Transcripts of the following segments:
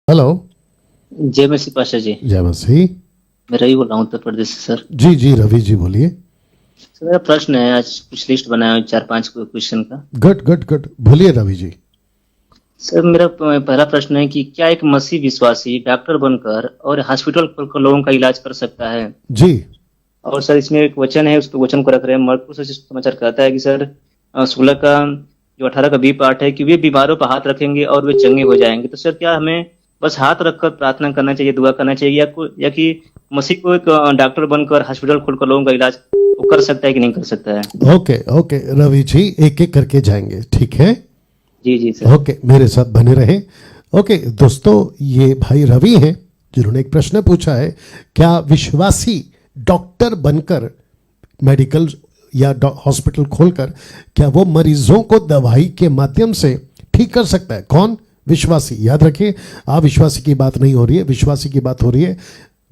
Hello. जय मसीह पाशा जी। जय मसीह। मैं रवि बोल रहा हूँ उत्तर प्रदेश से सर। जी जी रवि जी बोलिए। सर मेरा प्रश्न है, आज कुछ लिस्ट बनाया हूँ 4-5 क्वेश्चन का। गुड गुड गुड, बोलिए रवि जी। सर मेरा पहला प्रश्न है कि क्या एक मसीह विश्वासी डॉक्टर बनकर और हॉस्पिटल खोलकर लोगों का इलाज कर सकता है? जी और सर इसमें एक वचन है, उस वचन को रख रहे हैं। मरकुस समाचार कहता है कि सर 16 का जो 18 का बी पार्ट है कि वे बीमारों पर हाथ रखेंगे और वे चंगे हो जाएंगे। तो सर क्या हमें बस हाथ रखकर प्रार्थना करना चाहिए, दुआ करना चाहिए, या कि मसीह को एक डॉक्टर बनकर हॉस्पिटल खोलकर लोगों का इलाज वो कर सकता है कि नहीं कर सकता है? ओके ओके रवि जी, एक एक करके जाएंगे, ठीक है? जी जी सर। ओके, मेरे साथ बने रहे। ओके दोस्तों, ये भाई रवि हैं जिन्होंने एक प्रश्न पूछा है, क्या विश्वासी डॉक्टर बनकर मेडिकल या हॉस्पिटल खोलकर क्या वो मरीजों को दवाई के माध्यम से ठीक कर सकता है? कौन? विश्वासी। याद रखिए, अविश्वासी की बात नहीं हो रही है, विश्वासी की बात हो रही है।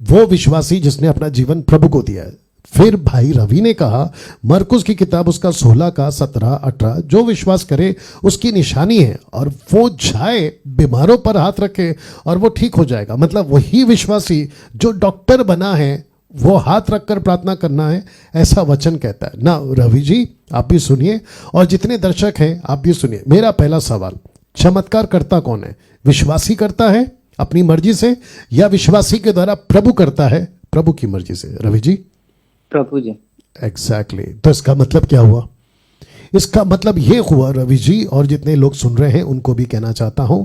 वो विश्वासी जिसने अपना जीवन प्रभु को दिया है। फिर भाई रवि ने कहा, मरकुस की किताब उसका 16 का 17 18, जो विश्वास करे उसकी निशानी है और वो जाए बीमारों पर हाथ रखे और वो ठीक हो जाएगा। मतलब वही विश्वासी जो डॉक्टर बना है वो हाथ रखकर प्रार्थना करना है, ऐसा वचन कहता है ना। रवि जी आप भी सुनिए और जितने दर्शक हैं आप भी सुनिए। मेरा पहला सवाल, चमत्कार करता कौन है? विश्वासी करता है अपनी मर्जी से या विश्वासी के द्वारा प्रभु करता है प्रभु की मर्जी से? रवि जी। प्रभु जी। एग्जैक्टली। तो इसका मतलब क्या हुआ? इसका मतलब ये हुआ रवि जी, और जितने लोग सुन रहे हैं उनको भी कहना चाहता हूं,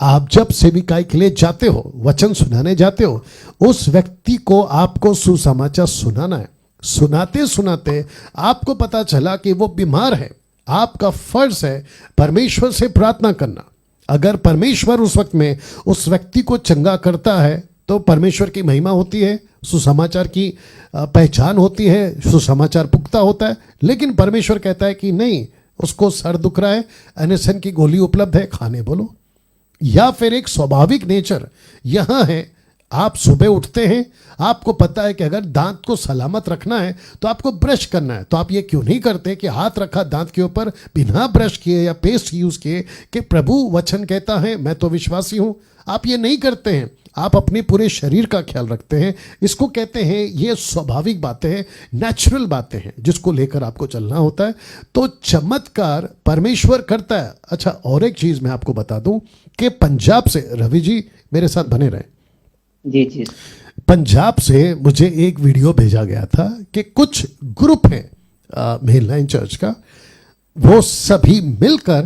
आप जब सेविकाई के लिए जाते हो, वचन सुनाने जाते हो, उस व्यक्ति को आपको सुसमाचार सुनाना है। सुनाते सुनाते आपको पता चला कि वो बीमार है, आपका फर्ज है परमेश्वर से प्रार्थना करना। अगर परमेश्वर उस वक्त में उस व्यक्ति को चंगा करता है तो परमेश्वर की महिमा होती है, सुसमाचार की पहचान होती है, सुसमाचार पुख्ता होता है। लेकिन परमेश्वर कहता है कि नहीं, उसको सर दुख रहा है, एनिसन की गोली उपलब्ध है, खाने बोलो। या फिर एक स्वाभाविक नेचर यहां है, आप सुबह उठते हैं, आपको पता है कि अगर दांत को सलामत रखना है तो आपको ब्रश करना है, तो आप ये क्यों नहीं करते कि हाथ रखा दांत के ऊपर बिना ब्रश किए या पेस्ट यूज किए कि प्रभु वचन कहता है मैं तो विश्वासी हूं? आप ये नहीं करते हैं, आप अपने पूरे शरीर का ख्याल रखते हैं। इसको कहते हैं, ये स्वाभाविक बातें हैं, नेचुरल बातें हैं जिसको लेकर आपको चलना होता है। तो चमत्कार परमेश्वर करता है। अच्छा, और एक चीज मैं आपको बता दूं कि पंजाब से, रवि जी मेरे साथ बने रहे, जी जी। पंजाब से मुझे एक वीडियो भेजा गया था कि कुछ ग्रुप है मेनलाइन चर्च का, वो सभी मिलकर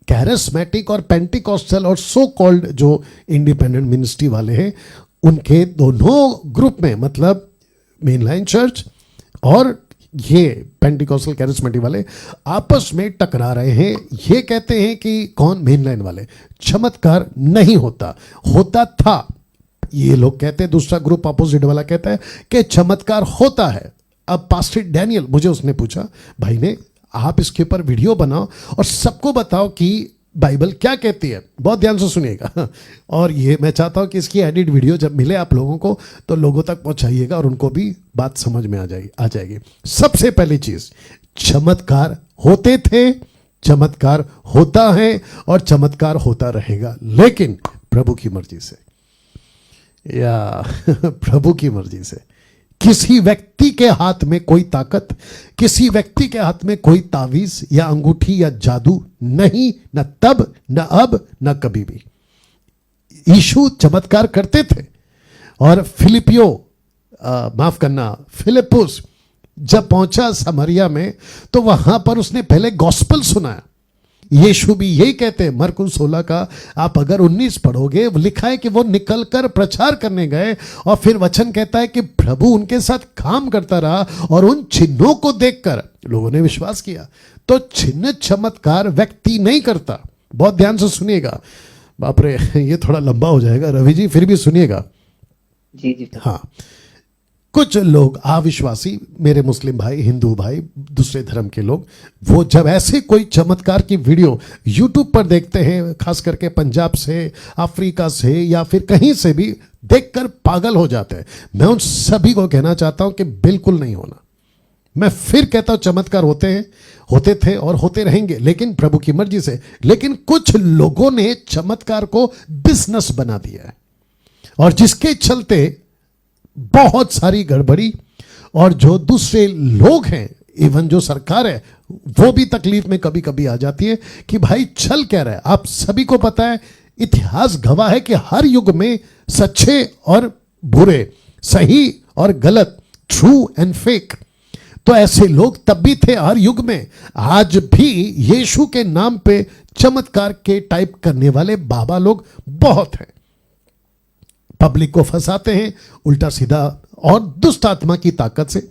कैरिस्मेटिक और पेंटिकॉस्टल और सो कॉल्ड जो इंडिपेंडेंट मिनिस्ट्री वाले हैं, उनके दोनों ग्रुप में, मतलब मेनलाइन चर्च और ये पेंटिकॉस्टल कैरिस्मेटिक वाले आपस में टकरा रहे हैं। ये कहते हैं कि कौन? मेनलाइन वाले, चमत्कार नहीं होता, होता था। ये लोग कहते हैं, दूसरा ग्रुप अपोजिट वाला कहता है कि चमत्कार होता है। अब पास्टर डैनियल, मुझे उसने पूछा, भाई ने आप इसके ऊपर वीडियो बनाओ और सबको बताओ कि बाइबल क्या कहती है। बहुत ध्यान से सुनिएगा, और ये मैं चाहता हूं कि इसकी एडिट वीडियो जब मिले आप लोगों को तो लोगों तक पहुंचाइएगा और उनको भी बात समझ में आ जाएगी। सबसे पहली चीज, चमत्कार होते थे, चमत्कार होता है और चमत्कार होता रहेगा, लेकिन प्रभु की मर्जी से, या प्रभु की मर्जी से। किसी व्यक्ति के हाथ में कोई ताकत, किसी व्यक्ति के हाथ में कोई तावीज या अंगूठी या जादू नहीं, न तब न अब न कभी भी। यीशु चमत्कार करते थे। और फिलिपुस जब पहुंचा समरिया में तो वहां पर उसने पहले गॉस्पेल सुनाया। यीशु भी यही कहते हैं, मरकुस 16 का आप अगर 19 पढ़ोगे, लिखा है कि वो निकलकर प्रचार करने गए और फिर वचन कहता है कि प्रभु उनके साथ काम करता रहा और उन चिन्हों को देखकर लोगों ने विश्वास किया। तो चिन्ह चमत्कार व्यक्ति नहीं करता। बहुत ध्यान से सुनिएगा, बाप रे ये थोड़ा लंबा हो जाएगा रवि जी, फिर भी सुनिएगा। जी जी। हाँ, कुछ लोग अविश्वासी, मेरे मुस्लिम भाई, हिंदू भाई, दूसरे धर्म के लोग, वो जब ऐसे कोई चमत्कार की वीडियो यूट्यूब पर देखते हैं, खास करके पंजाब से, अफ्रीका से या फिर कहीं से भी, देखकर पागल हो जाते हैं। मैं उन सभी को कहना चाहता हूं कि बिल्कुल नहीं होना, मैं फिर कहता हूं चमत्कार होते थे और होते रहेंगे, लेकिन प्रभु की मर्जी से। लेकिन कुछ लोगों ने चमत्कार को बिजनेस बना दिया है, और जिसके चलते बहुत सारी गड़बड़ी, और जो दूसरे लोग हैं, इवन जो सरकार है, वो भी तकलीफ में कभी कभी आ जाती है कि भाई चल क्या रहा है। आप सभी को पता है, इतिहास गवाह है कि हर युग में सच्चे और बुरे, सही और गलत, ट्रू एंड फेक, तो ऐसे लोग तब भी थे हर युग में। आज भी यीशु के नाम पे चमत्कार के टाइप करने वाले बाबा लोग बहुत हैं। पब्लिक को फंसाते हैं उल्टा सीधा और दुष्ट आत्मा की ताकत से।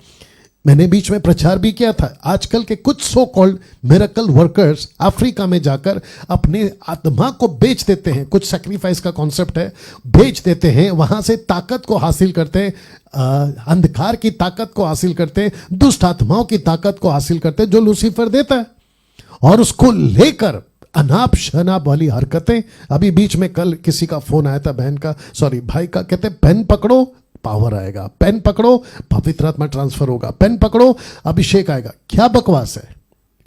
मैंने बीच में प्रचार भी किया था, आजकल के कुछ so called miracle workers Africa में जाकर अपने आत्मा को बेच देते हैं। कुछ सैक्रिफाइस का कॉन्सेप्ट है, बेच देते हैं, वहां से ताकत को हासिल करते हैं, अंधकार की ताकत को हासिल करते हैं, दुष्ट आत्माओं की ताकत को हासिल करते हैं जो लूसीफर देता है, और उसको लेकर अनाप शनाप वाली हरकतें। अभी बीच में कल किसी का फोन आया था, भाई का, कहते पेन पकड़ो पावर आएगा, पेन पकड़ो पवित्र आत्मा ट्रांसफर होगा, पेन पकड़ो अभिषेक आएगा। क्या बकवास है।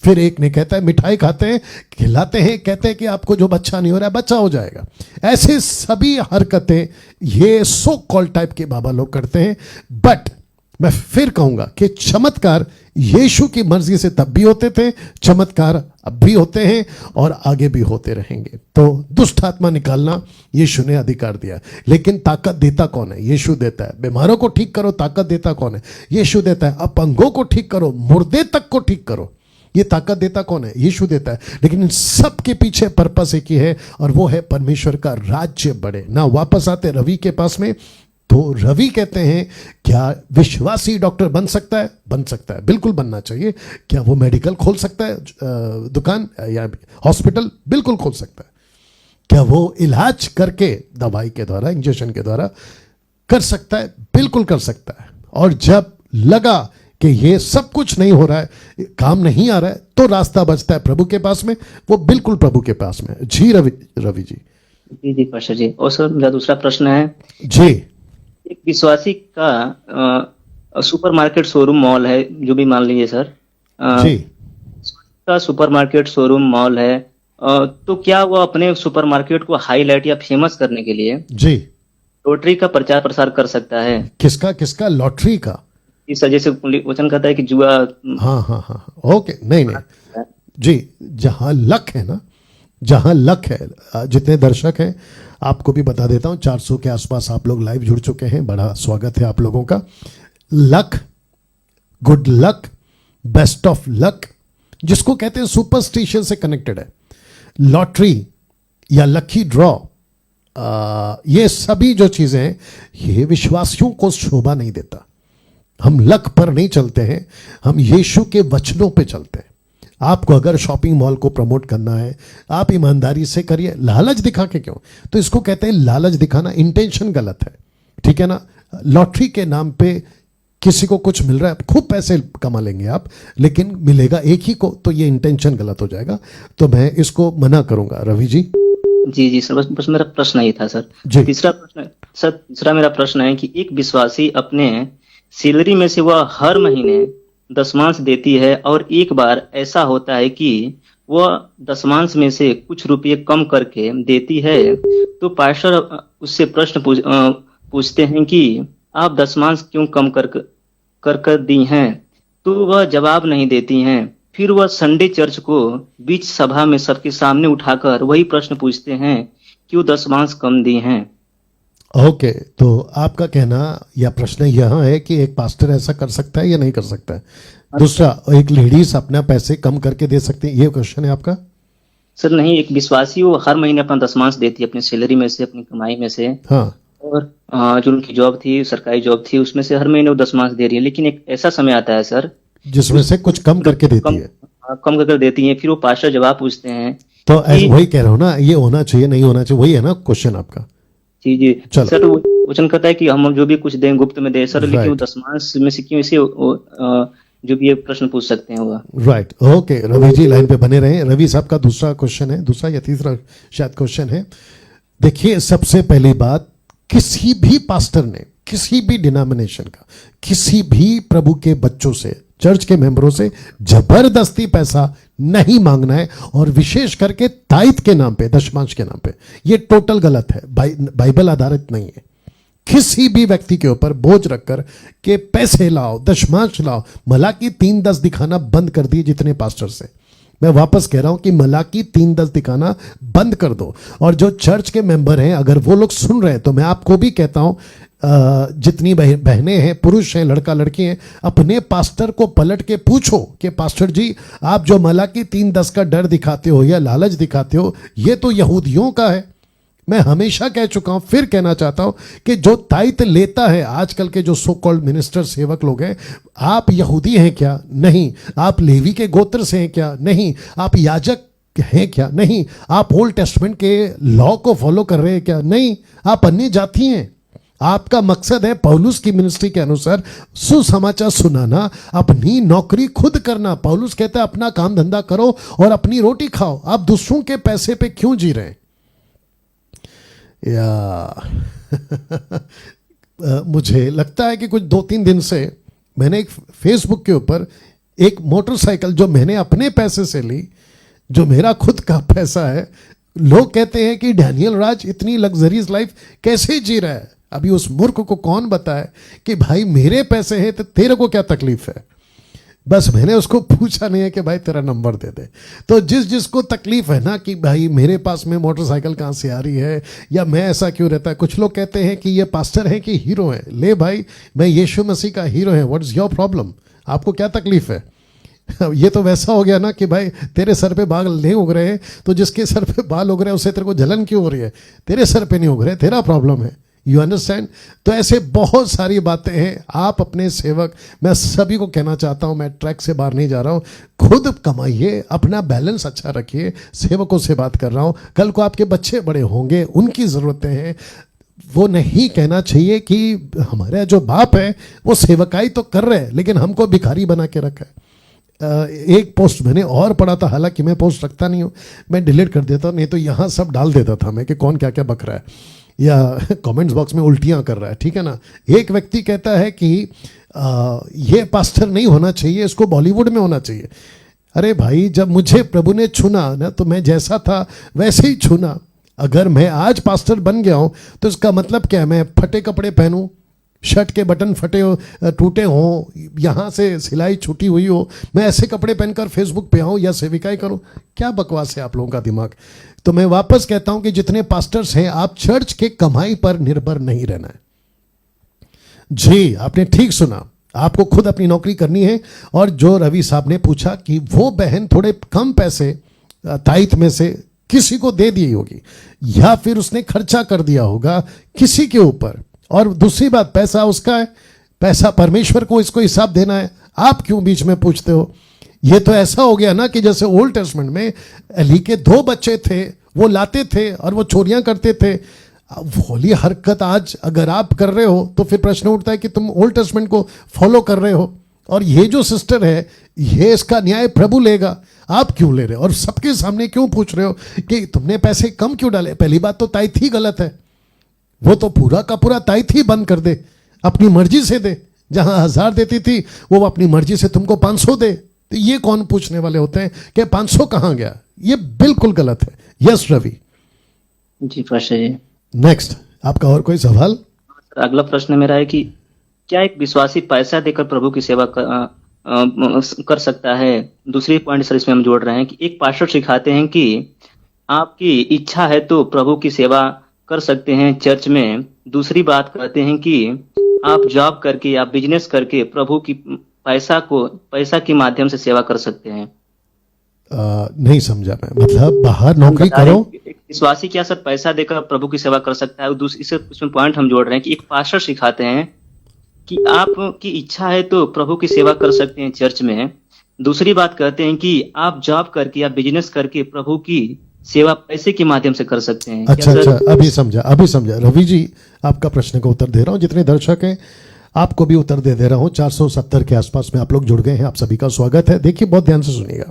फिर एक ने कहता है मिठाई खाते हैं, खिलाते हैं, कहते हैं कि आपको जो बच्चा नहीं हो रहा है बच्चा हो जाएगा। ऐसे सभी हरकतें ये सो कॉल टाइप के बाबा लोग करते हैं। बट मैं फिर कहूंगा कि चमत्कार यीशु की मर्जी से तब भी होते थे, चमत्कार अब भी होते हैं और आगे भी होते रहेंगे। तो दुष्ट आत्मा निकालना यीशु ने अधिकार दिया, लेकिन ताकत देता कौन है? यीशु देता है। बीमारों को ठीक करो, ताकत देता कौन है? यीशु देता है। अपंगों को ठीक करो, मुर्दे तक को ठीक करो, ये ताकत देता कौन है? यीशु देता है। लेकिन इन सब के पीछे पर्पस एक ही है, और वो है परमेश्वर का राज्य बढ़े ना। वापस आते रवि के पास में, तो रवि कहते हैं क्या विश्वासी डॉक्टर बन सकता है? बन सकता है, बिल्कुल बनना चाहिए। क्या वो मेडिकल खोल सकता है, दुकान या हॉस्पिटल? बिल्कुल खोल सकता है। क्या वो इलाज करके दवाई के द्वारा, इंजेक्शन के द्वारा कर सकता है? बिल्कुल कर सकता है। और जब लगा कि ये सब कुछ नहीं हो रहा है, काम नहीं आ रहा है, तो रास्ता बचता है प्रभु के पास में, वो बिल्कुल प्रभु के पास में। जी रवि जी। जी पास्टर जी। और सर मेरा दूसरा प्रश्न है जी, एक विश्वासी का सुपरमार्केट शोरूम मॉल है, जो भी मान लीजिए सर, जी, का सुपरमार्केट शोरूम मॉल है, तो क्या वो अपने सुपरमार्केट को हाईलाइट या फेमस करने के लिए जी, लॉटरी का प्रचार प्रसार कर सकता है? किसका? लॉटरी का? इस वजह से वचन कहता है कि जुआ। हाँ, ओके, नहीं जी, जहां लक है ना, जहां लक है, जितने दर्शक हैं आपको भी बता देता हूं, 400 के आसपास आप लोग लाइव जुड़ चुके हैं, बड़ा स्वागत है आप लोगों का। Luck, good luck, best of luck, जिसको कहते हैं सुपरस्टिशन से कनेक्टेड है। लॉटरी या लकी ड्रॉ, ये सभी जो चीजें हैं, ये विश्वासियों को शोभा नहीं देता। हम लक पर नहीं चलते हैं, हम यीशु के वचनों पे चलते हैं। आपको अगर शॉपिंग मॉल को प्रमोट करना है, आप ईमानदारी से करिए, लालच दिखा के क्यों? तो इसको कहते हैं लालच दिखाना, इंटेंशन गलत है, ठीक है ना। लॉटरी के नाम पे किसी को कुछ मिल रहा है, खूब पैसे कमा लेंगे आप, लेकिन मिलेगा एक ही को, तो ये इंटेंशन गलत हो जाएगा। तो मैं इसको मना करूंगा। रवि जी। जी सर, बस मेरा प्रश्न यही था सर। जी। तीसरा मेरा प्रश्न है कि एक विश्वासी अपने सैलरी में से वह हर महीने दशमांश देती है, और एक बार ऐसा होता है कि वह दशमांश में से कुछ रुपये कम करके देती है, तो पास्टर उससे प्रश्न पूछते हैं कि आप दशमांश क्यों कम कर दी हैं, तो वह जवाब नहीं देती हैं। फिर वह संडे चर्च को बीच सभा में सबके सामने उठाकर वही प्रश्न पूछते हैं कि वो दशमांश कम दी हैं। ओके, तो आपका कहना या प्रश्न यह है कि एक पास्टर ऐसा कर सकता है या नहीं कर सकता है? दूसरा, एक लेडीज अपना पैसे कम करके दे सकती है, ये क्वेश्चन है आपका? सर नहीं, एक विश्वासी वो हर महीने अपना दशमांश देती है अपनी सैलरी में से, अपनी कमाई में से। हाँ। और जो उनकी जॉब थी, सरकारी जॉब थी, उसमें से हर महीने वो दशमांश दे रही है। लेकिन एक ऐसा समय आता है सर जिसमें से कुछ कम करके देती है, कम करके देती है। फिर वो पास्टर जवाब पूछते हैं, तो वही कह रहा हूँ ना, ये होना चाहिए नहीं होना चाहिए, वही है ना क्वेश्चन आपका? जी सर, वचन कहता है कि हम जो भी कुछ दें गुप्त में दे सर, लेकिन वो दशमांश में से क्यों इसे जो भी ये प्रश्न पूछ सकते हैं वो। Right, okay, Ravi ji line पे बने रहे। रवि साहब का दूसरा क्वेश्चन है, दूसरा या तीसरा शायद क्वेश्चन है। देखिए, सबसे पहली बात, किसी भी पास्टर ने, किसी भी डिनोमिनेशन का, किसी भी प्रभु के बच्चों से, चर्च के मेंबरों से जबरदस्ती पैसा नहीं मांगना है, और विशेष करके ताइथ के नाम पे, दशमांश के नाम पे। ये टोटल गलत है, बाइबल आधारित नहीं है। किसी भी व्यक्ति के ऊपर बोझ रखकर के पैसे लाओ, दशमांश लाओ। मलाकी 3:10 दिखाना बंद कर दिए जितने पास्टर से। मैं वापस कह रहा हूं कि मलाकी 3:10 दिखाना बंद कर दो। और जो चर्च के मेंबर हैं, अगर वो लोग सुन रहे हैं, तो मैं आपको भी कहता हूं, जितनी बहनें हैं, पुरुष हैं, लड़का लड़की हैं, अपने पास्टर को पलट के पूछो कि पास्टर जी, आप जो मलाकी 3:10 का डर दिखाते हो या लालच दिखाते हो, ये तो यहूदियों का है। मैं हमेशा कह चुका हूं, फिर कहना चाहता हूं कि जो ताइत लेता है, आजकल के जो सो कॉल्ड मिनिस्टर, सेवक लोग हैं, आप यहूदी हैं क्या? नहीं। आप लेवी के गोत्र से हैं क्या? नहीं। आप याजक हैं क्या? नहीं। आप ओल्ड टेस्टमेंट के लॉ को फॉलो कर रहे हैं क्या? नहीं। आप अन्य जाति हैं। आपका मकसद है पौलुस की मिनिस्ट्री के अनुसार सुसमाचार सुनाना, अपनी नौकरी खुद करना। पौलुस कहता है अपना काम धंधा करो और अपनी रोटी खाओ। आप दूसरों के पैसे पे क्यों जी रहे हैं? या मुझे लगता है कि कुछ 2-3 दिन से मैंने एक फेसबुक के ऊपर एक मोटरसाइकिल जो मैंने अपने पैसे से ली, जो मेरा खुद का पैसा है, लोग कहते हैं कि डैनियल राज इतनी लग्जरियस लाइफ कैसे जी रहा है। अभी उस मूर्ख को कौन बताए कि भाई मेरे पैसे हैं तो तेरे को क्या तकलीफ है। बस मैंने उसको पूछा नहीं है कि भाई तेरा नंबर दे दे। तो जिसको तकलीफ है ना कि भाई मेरे पास में मोटरसाइकिल कहाँ से आ रही है, या मैं ऐसा क्यों रहता है। कुछ लोग कहते हैं कि ये पास्टर है कि हीरो है। ले भाई, मैं यीशु मसीह का हीरो है। What is your problem? आपको क्या तकलीफ है? ये तो वैसा हो गया ना कि भाई तेरे सर पे बाल नहीं उग रहे हैं, तो जिसके सर पे बाल उग रहे हैं उससे तेरे को जलन क्यों हो रही है? तेरे सर पे नहीं उग रहे, तेरा प्रॉब्लम है। You understand? तो ऐसे बहुत सारी बातें हैं। आप अपने सेवक, मैं सभी को कहना चाहता हूं, मैं ट्रैक से बाहर नहीं जा रहा हूं, खुद कमाइए, अपना बैलेंस अच्छा रखिए। सेवकों से बात कर रहा हूं, कल को आपके बच्चे बड़े होंगे, उनकी ज़रूरतें हैं। वो नहीं कहना चाहिए कि हमारे जो बाप है वो सेवकाई तो कर रहे हैं लेकिन हमको भिखारी बना के रखा है। एक पोस्ट मैंने और पढ़ा था, हालांकि मैं पोस्ट रखता नहीं हूँ, मैं डिलीट कर देता, नहीं तो यहाँ सब डाल देता था मैं कि कौन क्या क्या बक रहा है या कमेंट्स बॉक्स में उल्टियाँ कर रहा है, ठीक है ना। एक व्यक्ति कहता है कि ये पास्टर नहीं होना चाहिए, इसको बॉलीवुड में होना चाहिए। अरे भाई, जब मुझे प्रभु ने चुना ना, तो मैं जैसा था वैसे ही चुना। अगर मैं आज पास्टर बन गया हूँ तो इसका मतलब क्या है? मैं फटे कपड़े पहनूं, शर्ट के बटन फटे हो, टूटे हों, यहाँ से सिलाई छूटी हुई हो, मैं ऐसे कपड़े पहनकर फेसबुक पे आऊँ या सेविकाई करूँ? क्या बकवास है आप लोगों का दिमाग। तो मैं वापस कहता हूँ कि जितने पास्टर्स हैं, आप चर्च के कमाई पर निर्भर नहीं रहना है। जी, आपने ठीक सुना, आपको खुद अपनी नौकरी करनी है। और जो रवि साहब ने पूछा कि वो बहन थोड़े कम पैसे ताइथ में से किसी को दे दी होगी या फिर उसने खर्चा कर दिया होगा किसी के ऊपर। और दूसरी बात, पैसा उसका है, पैसा परमेश्वर को इसको हिसाब देना है। आप क्यों बीच में पूछते हो? ये तो ऐसा हो गया ना कि जैसे ओल्ड टेस्टमेंट में एली के 2 बच्चे थे, वो लाते थे और वो चोरियां करते थे। भोली हरकत आज अगर आप कर रहे हो तो फिर प्रश्न उठता है कि तुम ओल्ड टेस्टमेंट को फॉलो कर रहे हो। और ये जो सिस्टर है, ये इसका न्याय प्रभु लेगा, आप क्यों ले रहे हो? और सबके सामने क्यों पूछ रहे हो कि तुमने पैसे कम क्यों डाले? पहली बात तो ताइथ ही गलत है, वो तो पूरा का पूरा ताइथ ही बंद कर दे, अपनी मर्जी से दे। जहां 1000 देती थी वो अपनी मर्जी से तुमको 500 दे। तो ये कौन पूछने वाले होते हैं कि 500 कहां गया? ये बिल्कुल गलत है। यस रवि जी पाशा जी। नेक्स्ट, आपका और कोई सवाल? अगला प्रश्न मेरा है कि क्या एक विश्वासी पैसा देकर प्रभु की सेवा कर सकता है? दूसरी पॉइंट सर इसमें हम जोड़ रहे हैं कि एक पास्टर सिखाते हैं कि आपकी इच्छा है तो प्रभु की सेवा कर सकते हैं चर्च में। दूसरी बात कहते हैं कि आप जॉब करके या बिजनेस करके प्रभु की पैसा के माध्यम से सेवा कर सकते हैं। नहीं समझा मैं, मतलब बाहर नौकरी करो। एक विश्वासी क्या सर पैसा देकर प्रभु की सेवा कर सकता है? और दूसरी इसमें पॉइंट हम जोड़ रहे हैं कि एक पास्टर सिखाते हैं कि आपकी इच्छा है तो प्रभु की सेवा कर सकते हैं चर्च में। दूसरी बात कहते हैं कि आप जॉब करके या बिजनेस करके प्रभु की सेवा पैसे के माध्यम से कर सकते हैं। अच्छा, अभी समझा रवि जी, आपका प्रश्न का उत्तर दे रहा हूं। जितने दर्शक हैं आपको भी उत्तर दे रहा हूं। 470 के आसपास में आप लोग जुड़ गए हैं, आप सभी का स्वागत है। देखिए, बहुत ध्यान से सुनिएगा।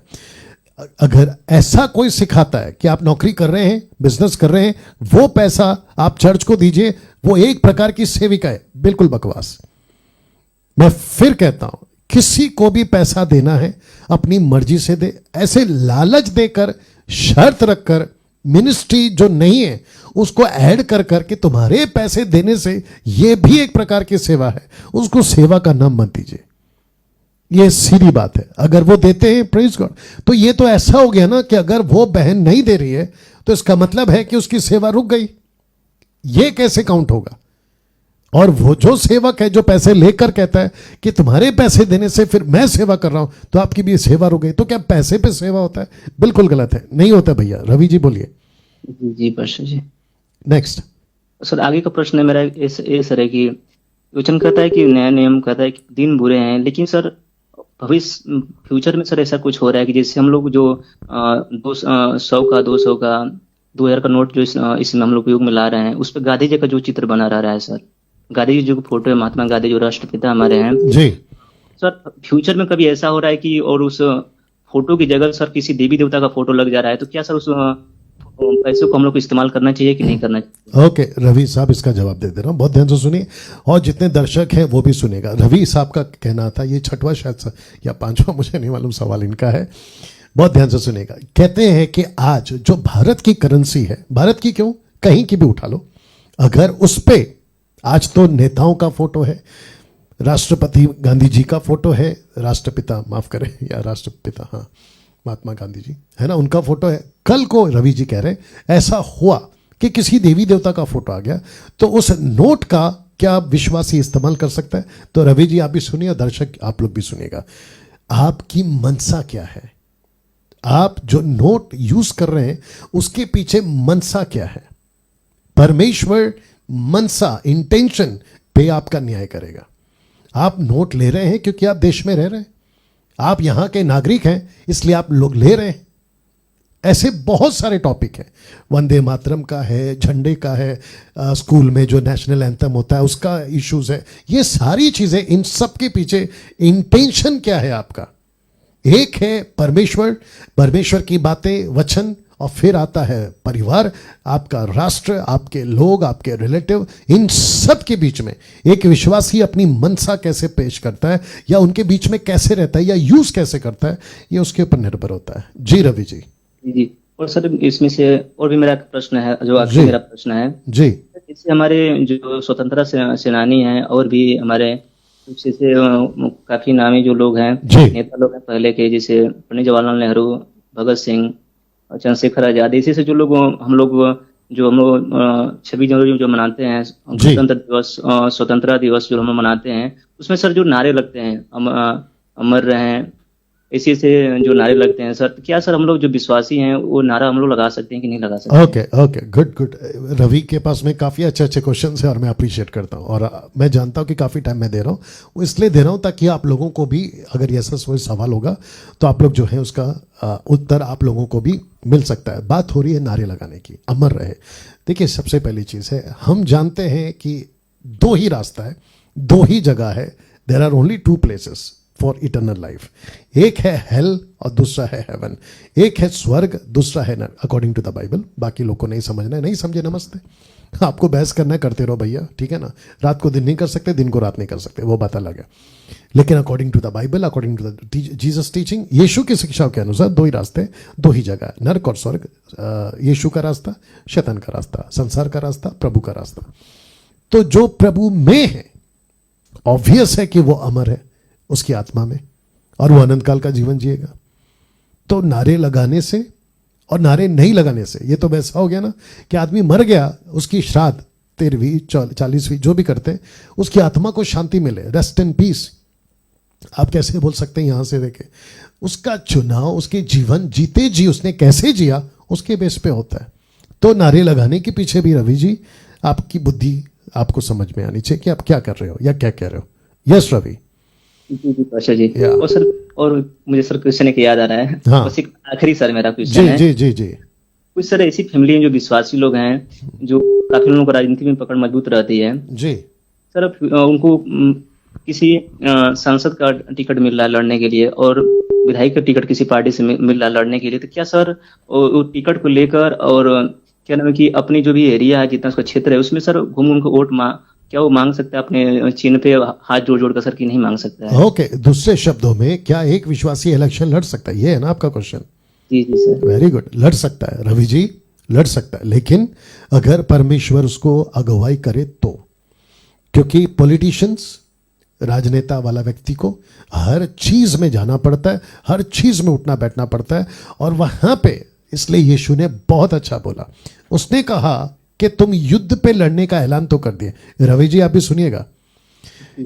अगर ऐसा कोई सिखाता है कि आप नौकरी कर रहे हैं, बिजनेस कर रहे हैं, वो पैसा आप चर्च को दीजिए, वो एक प्रकार की सेविका है, बिल्कुल बकवास। मैं फिर कहता हूं, किसी को भी पैसा देना है अपनी मर्जी से दे, ऐसे लालच देकर शर्त रखकर मिनिस्ट्री जो नहीं है उसको ऐड कर करके तुम्हारे पैसे देने से ये भी एक प्रकार की सेवा है, उसको सेवा का नाम मत दीजिए। ये सीधी बात है। अगर वो देते हैं प्रेज गॉड, तो ये तो ऐसा हो गया ना कि अगर वो बहन नहीं दे रही है तो इसका मतलब है कि उसकी सेवा रुक गई। ये कैसे काउंट होगा? और वो जो सेवक है जो पैसे लेकर कहता है कि तुम्हारे पैसे देने से फिर मैं सेवा कर रहा हूं, तो आपकी भी सेवा रुक गई। तो क्या पैसे पे सेवा होता है? बिल्कुल गलत है, नहीं होता भैया। रवि जी बोलिए। जी जी पास्टर जी। नेक्स्ट। सर आगे का प्रश्न है मेरा ये सर है कि वचन कहता है कि नया नियम कहता है कि दिन बुरे हैं, लेकिन सर भविष्य फ्यूचर में सर ऐसा कुछ हो रहा है कि जैसे हम लोग जो 100 का 200 का 2000 का नोट जो इसमें हम लोग उपयोग में ला रहे हैं, उस पर गांधी जी का जो चित्र बना रहा है सर, गांधी जी जो फोटो है, महात्मा गांधी जो राष्ट्रपिता हमारे हैं जी सर, फ्यूचर में कभी ऐसा हो रहा है कि और उस फोटो की जगह सर किसी देवी देवता का फोटो लग जा रहा है, तो क्या सर उस पैसे को हम लोग को इस्तेमाल करना चाहिए कि नहीं करना चाहिए? ओके, रवि साहब इसका जवाब दे दे रहा हूं, बहुत ध्यान से सुनिए और जितने दर्शक हैं वो भी सुनेगा। रवि साहब का कहना था, ये छठवां शायद या पांचवा, मुझे नहीं मालूम, सवाल इनका है, बहुत ध्यान से सुनेगा। कहते हैं कि आज जो भारत की करेंसी है, भारत की क्यों, कहीं की भी उठा लो, अगर उस पे आज तो नेताओं का फोटो है, राष्ट्रपति गांधी जी का फोटो है, राष्ट्रपिता माफ करें, या राष्ट्रपिता, हाँ महात्मा गांधी जी है ना, उनका फोटो है। कल को रवि जी कह रहे हैं ऐसा हुआ कि किसी देवी देवता का फोटो आ गया, तो उस नोट का क्या विश्वासी इस्तेमाल कर सकता है? तो रवि जी आप भी सुनिए और दर्शक आप लोग भी सुनिएगा। आपकी मनसा क्या है? आप जो नोट यूज कर रहे हैं उसके पीछे मनसा क्या है? परमेश्वर मनसा, इंटेंशन पे आपका न्याय करेगा। आप नोट ले रहे हैं क्योंकि आप देश में रह रहे हैं, आप यहां के नागरिक हैं इसलिए आप लोग ले रहे हैं। ऐसे बहुत सारे टॉपिक हैं, वंदे मातरम का है, झंडे का है, स्कूल में जो नेशनल एंथम होता है उसका इश्यूज है, ये सारी चीजें, इन सब के पीछे इंटेंशन क्या है आपका? एक है परमेश्वर, परमेश्वर की बातें, वचन, और फिर आता है परिवार, आपका राष्ट्र, आपके लोग, आपके रिलेटिव, इन सब के बीच में एक विश्वासी अपनी मनसा कैसे पेश करता है या उनके बीच में कैसे रहता है या यूज कैसे करता है, ये उसके ऊपर निर्भर होता है। जी रवि जी। जी, और सर इसमें से और भी मेरा प्रश्न है, जो आखिरी मेरा प्रश्न है जी, जैसे हमारे जो स्वतंत्रता सेनानी हैं और भी हमारे जैसे काफी नामी जो लोग हैं, नेता लोग हैं पहले के, जैसे पंडित जवाहरलाल नेहरू, भगत सिंह, चंद्रशेखर आजाद, इसी से जो लोग हम लोग 26 जनवरी जो मनाते हैं स्वतंत्रता दिवस जो हम मनाते हैं, उसमें सर जो नारे लगते हैं, अमर रहें, इसी से जो नारे लगते हैं सर, तो क्या सर हम लोग जो विश्वासी हैं वो नारा हम लोग लगा सकते हैं कि नहीं लगा सकते? Okay, good. रवि के पास में काफ़ी अच्छे क्वेश्चन है और मैं अप्रिशिएट करता हूँ, और मैं जानता हूँ कि काफ़ी टाइम मैं दे रहा हूँ, वो इसलिए दे रहा हूँ ताकि आप लोगों को भी अगर ऐसा कोई सवाल होगा तो आप लोग जो है उसका उत्तर आप लोगों को भी मिल सकता है। बात हो रही है नारे लगाने की, अमर रहे। देखिए, सबसे पहली चीज़ है, हम जानते हैं कि दो ही रास्ता है, दो ही जगह है, there are only 2 places for eternal life. एक है हेल और दूसरा है हेवन। एक है स्वर्ग, दूसरा है नरक, अकॉर्डिंग टू द बाइबल। बाकी लोग को नहीं समझना है, नहीं समझे नमस्ते, आपको बहस करना है करते रहो भैया, ठीक है ना। रात को दिन नहीं कर सकते, दिन को रात नहीं कर सकते, वो बात अलग है। लेकिन according to the Bible, according to the Jesus teaching, Yeshu की शिक्षाओं के अनुसार दो ही रास्ते, दो ही जगह, नरक और स्वर्ग। यीशु का रास्ता, शैतान का रास्ता, संसार का रास्ता, प्रभु का रास्ता। तो जो प्रभु में है, ऑब्वियस है कि वो अमर है उसकी आत्मा में, और वो अनंत काल का जीवन जिएगा। तो नारे लगाने से और नारे नहीं लगाने से, ये तो वैसा हो गया ना कि आदमी मर गया, उसकी श्राद्ध 13वीं 40वीं जो भी करते हैं, उसकी आत्मा को शांति मिले, रेस्ट इन पीस। आप कैसे बोल सकते हैं यहां से देखे? उसका चुनाव, उसके जीवन जीते जी उसने कैसे जिया, उसके बेस पे होता है। तो नारे लगाने के पीछे भी रवि जी आपकी बुद्धि आपको समझ में आनी चाहिए कि आप क्या कर रहे हो या क्या कह रहे हो। यस रवि जी पाशा जी। और सर, और मुझे सर क्वेश्चन एक याद आ रहा है, हाँ। बस एक आखिरी सर मेरा क्वेश्चन है। जी। कुछ सर ऐसी फैमिली है जो विश्वासी लोग हैं, जो काफी लोगों को राजनीति में पकड़ मजबूत रहती है जी सर, उनको किसी सांसद का टिकट मिल रहा है लड़ने के लिए, और विधायक का टिकट किसी पार्टी से मिल रहा है लड़ने के लिए, तो क्या सर वो टिकट को लेकर और क्या नाम है कि अपनी जो भी एरिया है, जितना उसका क्षेत्र है, उसमें सर घूम उनको वोट क्या वो मांग सकता है अपने चिन्ह पे हाथ जोड़ जोड़ कर सर, कि नहीं मांग सकता है? ओके, दूसरे शब्दों में क्या एक विश्वासी इलेक्शन लड़ सकता है, ये है ना आपका क्वेश्चन? जी जी सर। वेरी गुड, लड़ सकता है रवि जी, लड़ सकता है, लेकिन अगर परमेश्वर उसको अगुवाई करे तो। क्योंकि पॉलिटिशियंस, राजनेता वाला व्यक्ति को हर चीज में जाना पड़ता है, हर चीज में उठना बैठना पड़ता है, और वहां पे इसलिए यीशु ने बहुत अच्छा बोला, उसने कहा कि तुम युद्ध पे लड़ने का ऐलान तो कर दिए। रवि जी आप भी सुनिएगा,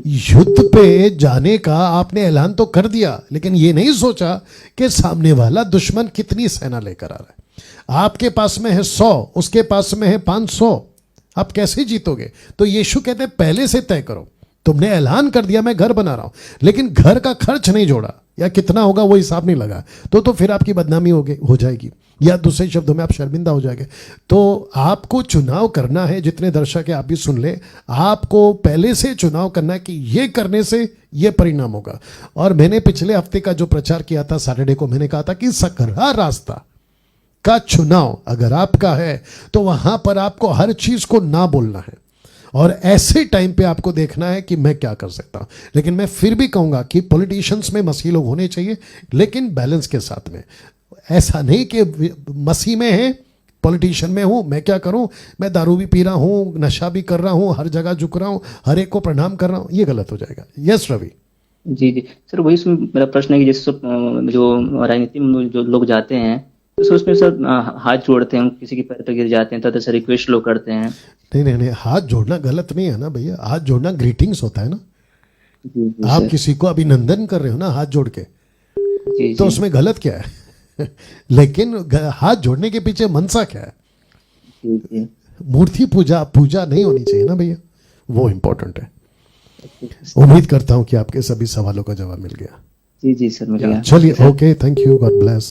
युद्ध पे जाने का आपने ऐलान तो कर दिया, लेकिन ये नहीं सोचा कि सामने वाला दुश्मन कितनी सेना लेकर आ रहा है। आपके पास में है 100, उसके पास में है 500, आप कैसे जीतोगे? तो यीशु कहते हैं पहले से तय करो। तुमने ऐलान कर दिया मैं घर बना रहा हूं, लेकिन घर का खर्च नहीं जोड़ा, या कितना होगा वो हिसाब नहीं लगा, तो फिर आपकी बदनामी हो जाएगी, या दूसरे शब्दों में आप शर्मिंदा हो जाएंगे। तो आपको चुनाव करना है, जितने दर्शक है आप भी सुन ले, आपको पहले से चुनाव करना है कि ये करने से ये परिणाम होगा। और मैंने पिछले हफ्ते का जो प्रचार किया था सैटरडे को, मैंने कहा था कि सकरा रास्ता का चुनाव अगर आपका है तो वहां पर आपको हर चीज को ना बोलना है, और ऐसे टाइम पे आपको देखना है कि मैं क्या कर सकता हूं। लेकिन मैं फिर भी कहूंगा कि पॉलिटिशियंस में मसीह लोग होने चाहिए, लेकिन बैलेंस के साथ में। ऐसा नहीं कि मसीह में है, पॉलिटिशियन में हूं, मैं क्या करूं, मैं दारू भी पी रहा हूं, नशा भी कर रहा हूं, हर जगह झुक रहा हूं, हर एक को प्रणाम कर रहा हूं, ये गलत हो जाएगा। यस रवि। जी जी सर, वही उसमें मेरा प्रश्न है कि जैसे जो राजनीति में जो लोग जाते हैं, तो सर उसमें सर हाथ जोड़ते हैं, किसी के पैर पे गिर जाते हैं, तो सर रिक्वेस्ट लोग करते हैं। नहीं, हाथ जोड़ना गलत नहीं है ना भैया, हाथ जोड़ना ग्रीटिंग्स होता है ना। जी जी आप सर। किसी को अभिनंदन कर रहे हो ना हाथ जोड़ के, जी तो जी उसमें गलत क्या है? लेकिन हाथ जोड़ने के पीछे मनसा क्या है? जी जी। मूर्ति पूजा नहीं होनी चाहिए ना भैया, वो इंपॉर्टेंट है। ठीक है सर। उम्मीद करता हूं कि आपके सभी सवालों का जवाब मिल गया। जी जी सर, मिल गया। चलिए, okay, thank you, God bless.